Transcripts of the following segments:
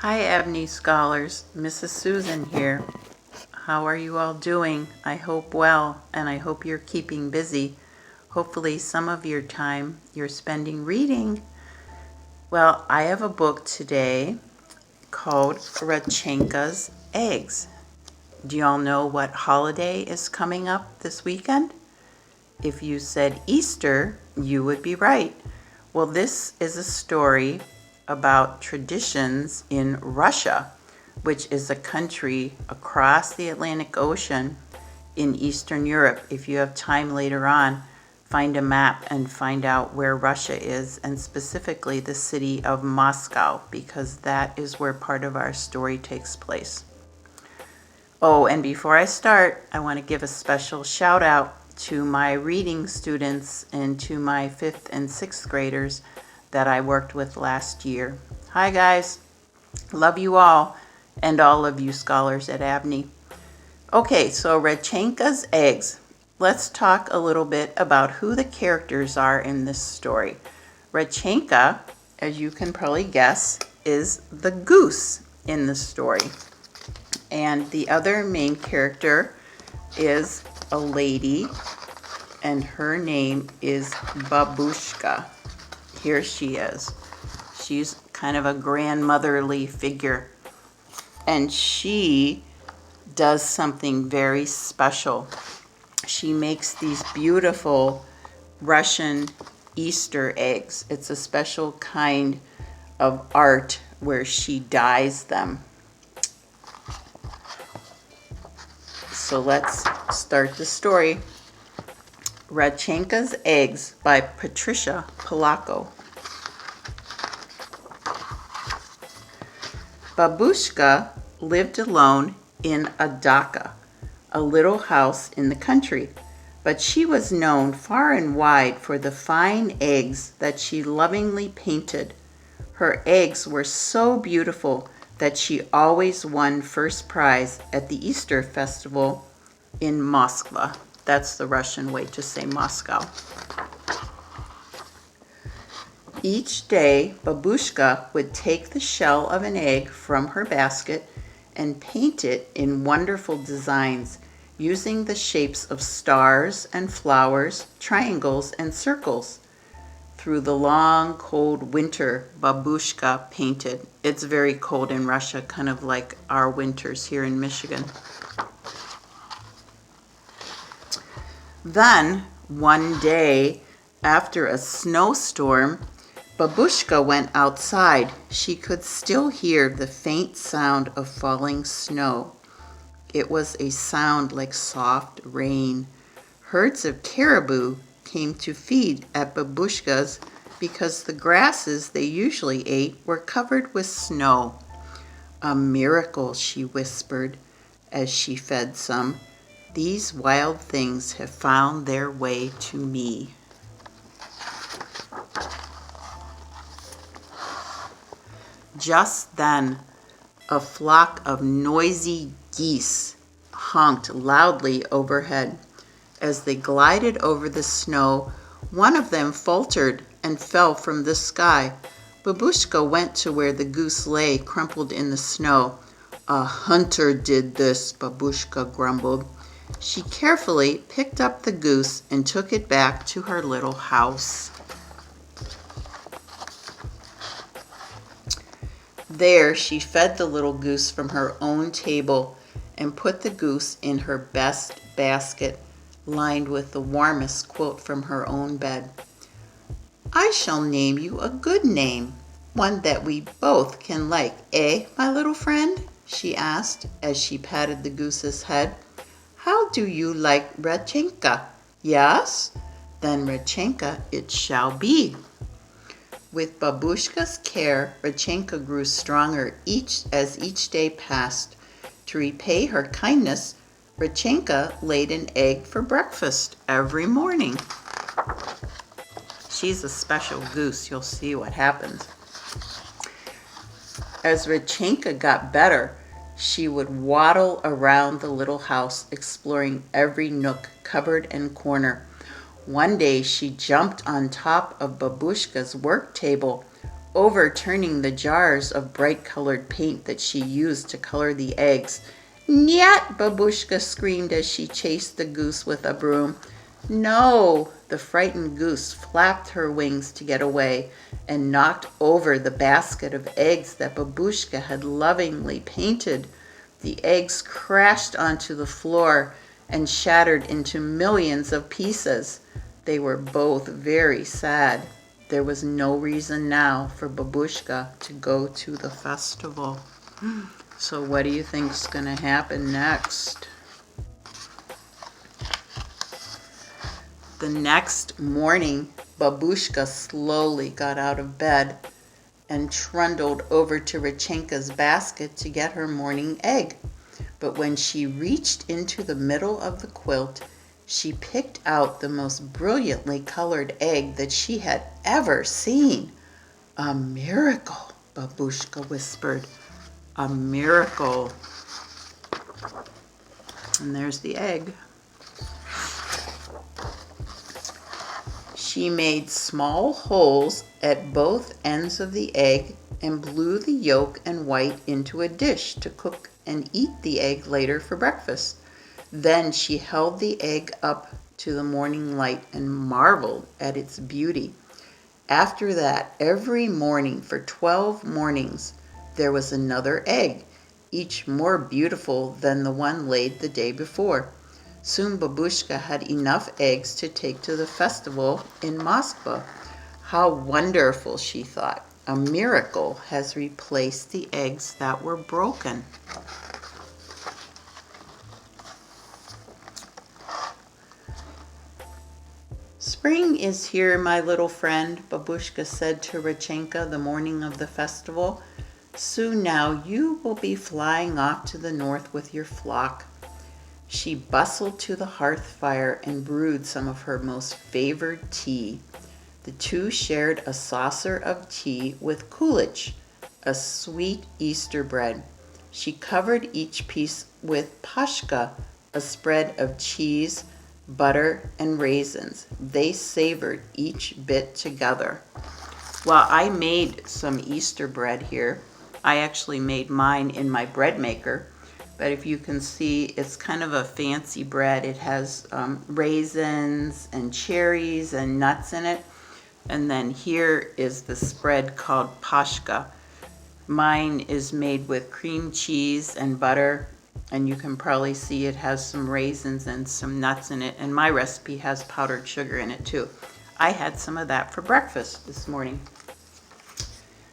Hi, Abney scholars. Mrs. Susan here. How are you all doing? I hope well, and I hope you're keeping busy. Hopefully some of your time you're spending reading. Well, I have a book today called Rechenka's Eggs. Do you all know what holiday is coming up this weekend? If you said Easter, you would be right. Well, this is a story about traditions in Russia, which is a country across the Atlantic Ocean in Eastern Europe. If you have time later on, find a map and find out where Russia is, and specifically the city of Moscow, because that is where part of our story takes place. Oh, and before I start, I want to give a special shout out to my reading students and to my 5th and 6th graders that I worked with last year. Hi guys, love you all, and all of you scholars at Abney. Okay, so Rechenka's Eggs. Let's talk a little bit about who the characters are in this story. Rechenka, as you can probably guess, is the goose in the story. And the other main character is a lady, and her name is Babushka. Here she is. She's kind of a grandmotherly figure, and she does something very special. She makes these beautiful Russian Easter eggs. It's a special kind of art where she dyes them. So let's start the story. Rechenka's Eggs by Patricia, Polacco. Babushka lived alone in a dacha, a little house in the country, but she was known far and wide for the fine eggs that she lovingly painted. Her eggs were so beautiful that she always won first prize at the Easter festival in Moscow. That's the Russian way to say Moscow. Each day, Babushka would take the shell of an egg from her basket and paint it in wonderful designs using the shapes of stars and flowers, triangles and circles. Through the long, cold winter, Babushka painted. It's very cold in Russia, kind of like our winters here in Michigan. Then, one day, after a snowstorm, Babushka went outside. She could still hear the faint sound of falling snow. It was a sound like soft rain. Herds of caribou came to feed at Babushka's because the grasses they usually ate were covered with snow. A miracle, she whispered as she fed some. These wild things have found their way to me. Just then, a flock of noisy geese honked loudly overhead. As they glided over the snow, one of them faltered and fell from the sky. Babushka went to where the goose lay, crumpled in the snow. A hunter did this, Babushka grumbled. She carefully picked up the goose and took it back to her little house. There she fed the little goose from her own table and put the goose in her best basket, lined with the warmest quilt from her own bed. I shall name you a good name, one that we both can like, eh, my little friend? She asked as she patted the goose's head. How do you like Rechenka? Yes? Then Rechenka it shall be. With Babushka's care, Rechenka grew stronger as each day passed. To repay her kindness, Rechenka laid an egg for breakfast every morning. She's a special goose. You'll see what happens. As Rechenka got better, she would waddle around the little house, exploring every nook, cupboard, and corner. One day she jumped on top of Babushka's work table. overturning the jars of bright-colored paint that she used to color the eggs. "Nyet!" Babushka screamed as she chased the goose with a broom. "No!" The frightened goose flapped her wings to get away and knocked over the basket of eggs that Babushka had lovingly painted. The eggs crashed onto the floor and shattered into millions of pieces. They were both very sad. There was no reason now for Babushka to go to the festival. So what do you think's going to happen next? The next morning, Babushka slowly got out of bed and trundled over to Rechenka's basket to get her morning egg. But when she reached into the middle of the quilt, she picked out the most brilliantly colored egg that she had ever seen. "A miracle," Babushka whispered. "A miracle." And there's the egg. She made small holes at both ends of the egg and blew the yolk and white into a dish to cook and eat the egg later for breakfast. Then she held the egg up to the morning light and marveled at its beauty. After that, every morning for 12 mornings, there was another egg, each more beautiful than the one laid the day before. Soon Babushka had enough eggs to take to the festival in Moscow. How wonderful, she thought. A miracle has replaced the eggs that were broken. "Spring is here, my little friend," Babushka said to Rechenka the morning of the festival. "Soon now you will be flying off to the north with your flock." She bustled to the hearth fire and brewed some of her most favored tea. The two shared a saucer of tea with kulach, a sweet Easter bread. She covered each piece with pashka, a spread of cheese, butter, and raisins. They savored each bit together. Well, I made some Easter bread here. I actually made mine in my bread maker. But if you can see, it's kind of a fancy bread. It has raisins and cherries and nuts in it. And then here is the spread called pashka. Mine is made with cream cheese and butter. And you can probably see it has some raisins and some nuts in it. And my recipe has powdered sugar in it too. I had some of that for breakfast this morning.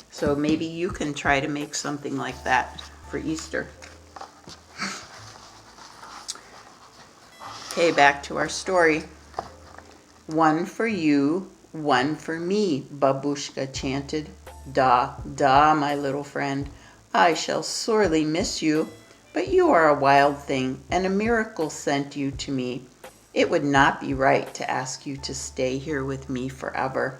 So maybe you can try to make something like that for Easter. Okay, back to our story. "One for you, one for me," Babushka chanted. "Da, da, my little friend. I shall sorely miss you, but you are a wild thing, and a miracle sent you to me. It would not be right to ask you to stay here with me forever."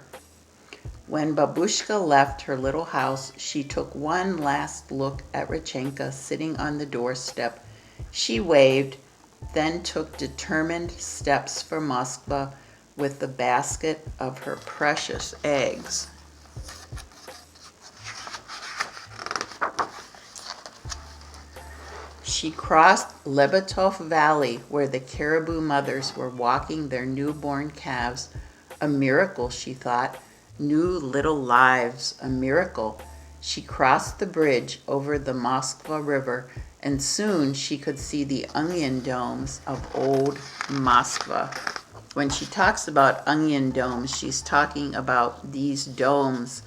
When Babushka left her little house, she took one last look at Rechenka sitting on the doorstep. She waved, then took determined steps for Moscow with the basket of her precious eggs. She crossed Lebetov Valley where the caribou mothers were walking their newborn calves. A miracle, she thought. New little lives, a miracle. She crossed the bridge over the Moskva River, and soon she could see the onion domes of old Moskva. When she talks about onion domes, she's talking about these domes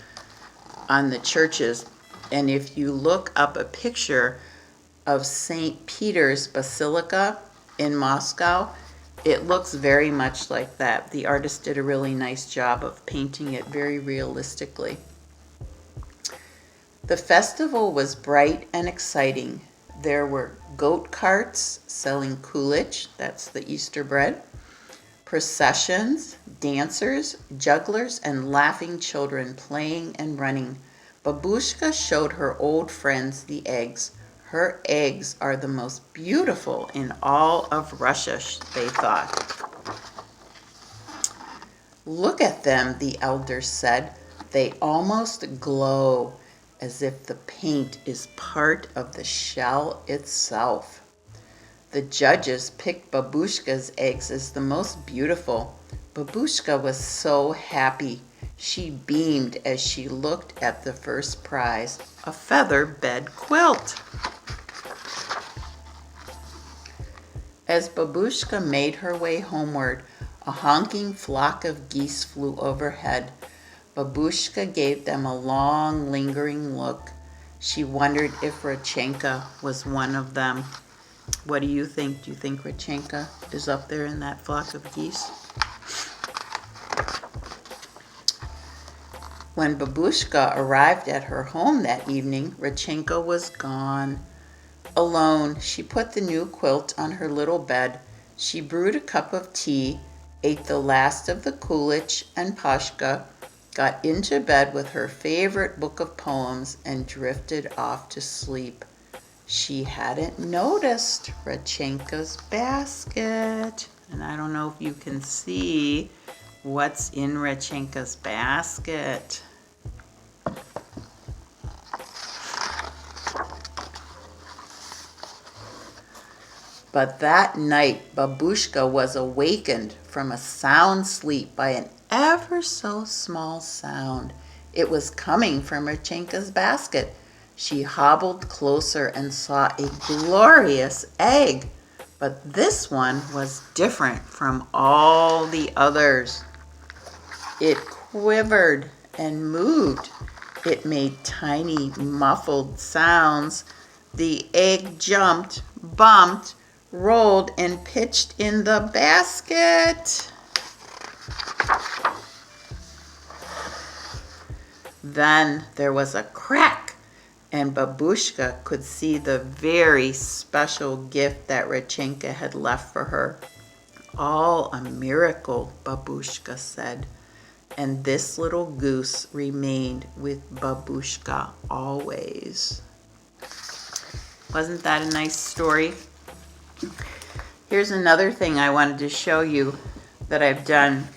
on the churches. And if you look up a picture of St. Peter's Basilica in Moscow, it looks very much like that. The artist did a really nice job of painting it very realistically. The festival was bright and exciting. There were goat carts selling kulach, that's the Easter bread, processions, dancers, jugglers, and laughing children playing and running. Babushka showed her old friends the eggs. Her eggs are the most beautiful in all of Russia, they thought. "Look at them," the elders said. They almost glow as if the paint is part of the shell itself. The judges picked Babushka's eggs as the most beautiful. Babushka was so happy. She beamed as she looked at the first prize, a feather bed quilt. As Babushka made her way homeward, a honking flock of geese flew overhead. Babushka gave them a long, lingering look. She wondered if Rechenka was one of them. What do you think? Do you think Rechenka is up there in that flock of geese? When Babushka arrived at her home that evening, Rechenka was gone. Alone, she put the new quilt on her little bed. She brewed a cup of tea, ate the last of the kulich and pashka, got into bed with her favorite book of poems, and drifted off to sleep. She hadn't noticed Rechenka's basket. And I don't know if you can see what's in Rechenka's basket. But that night, Babushka was awakened from a sound sleep by an ever so small sound. It was coming from Rechenka's basket. She hobbled closer and saw a glorious egg. But this one was different from all the others. It quivered and moved. It made tiny, muffled sounds. The egg jumped, bumped, rolled, and pitched in the basket. Then there was a crack, and Babushka could see the very special gift that Rechenka had left for her. All a miracle, Babushka said, and this little goose remained with Babushka always. Wasn't that a nice story? Here's another thing I wanted to show you that I've done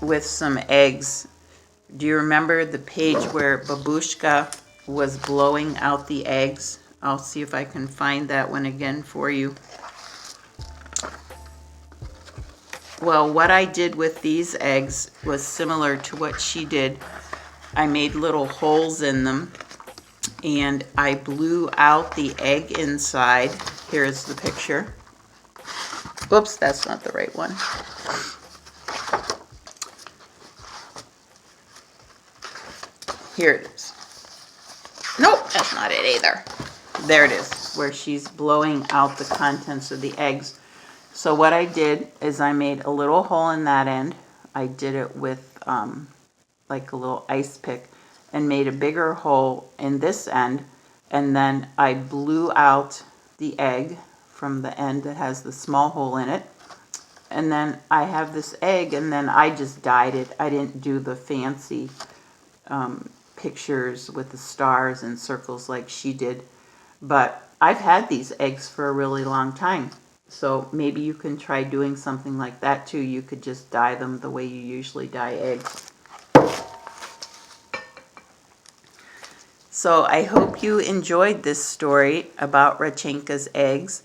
with some eggs. Do you remember the page where Babushka was blowing out the eggs? I'll see if I can find that one again for you. Well, what I did with these eggs was similar to what she did. I made little holes in them and I blew out the egg inside. Here's the picture. Oops, that's not the right one. Here it is. Nope, that's not it either. There it is, where she's blowing out the contents of the eggs. So what I did is I made a little hole in that end. I did it with like a little ice pick and made a bigger hole in this end. And then I blew out the egg from the end that has the small hole in it. And then I have this egg, and then I just dyed it. I didn't do the fancy pictures with the stars and circles like she did. But I've had these eggs for a really long time. So maybe you can try doing something like that too. You could just dye them the way you usually dye eggs. So I hope you enjoyed this story about Rechenka's eggs.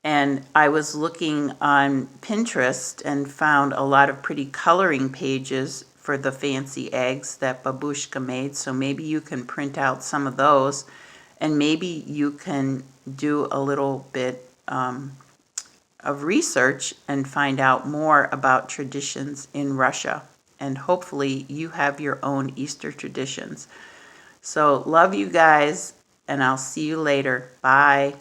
And I was looking on Pinterest and found a lot of pretty coloring pages for the fancy eggs that Babushka made. So maybe you can print out some of those, and maybe you can do a little bit of research and find out more about traditions in Russia. And hopefully you have your own Easter traditions. So love you guys, and I'll see you later. Bye.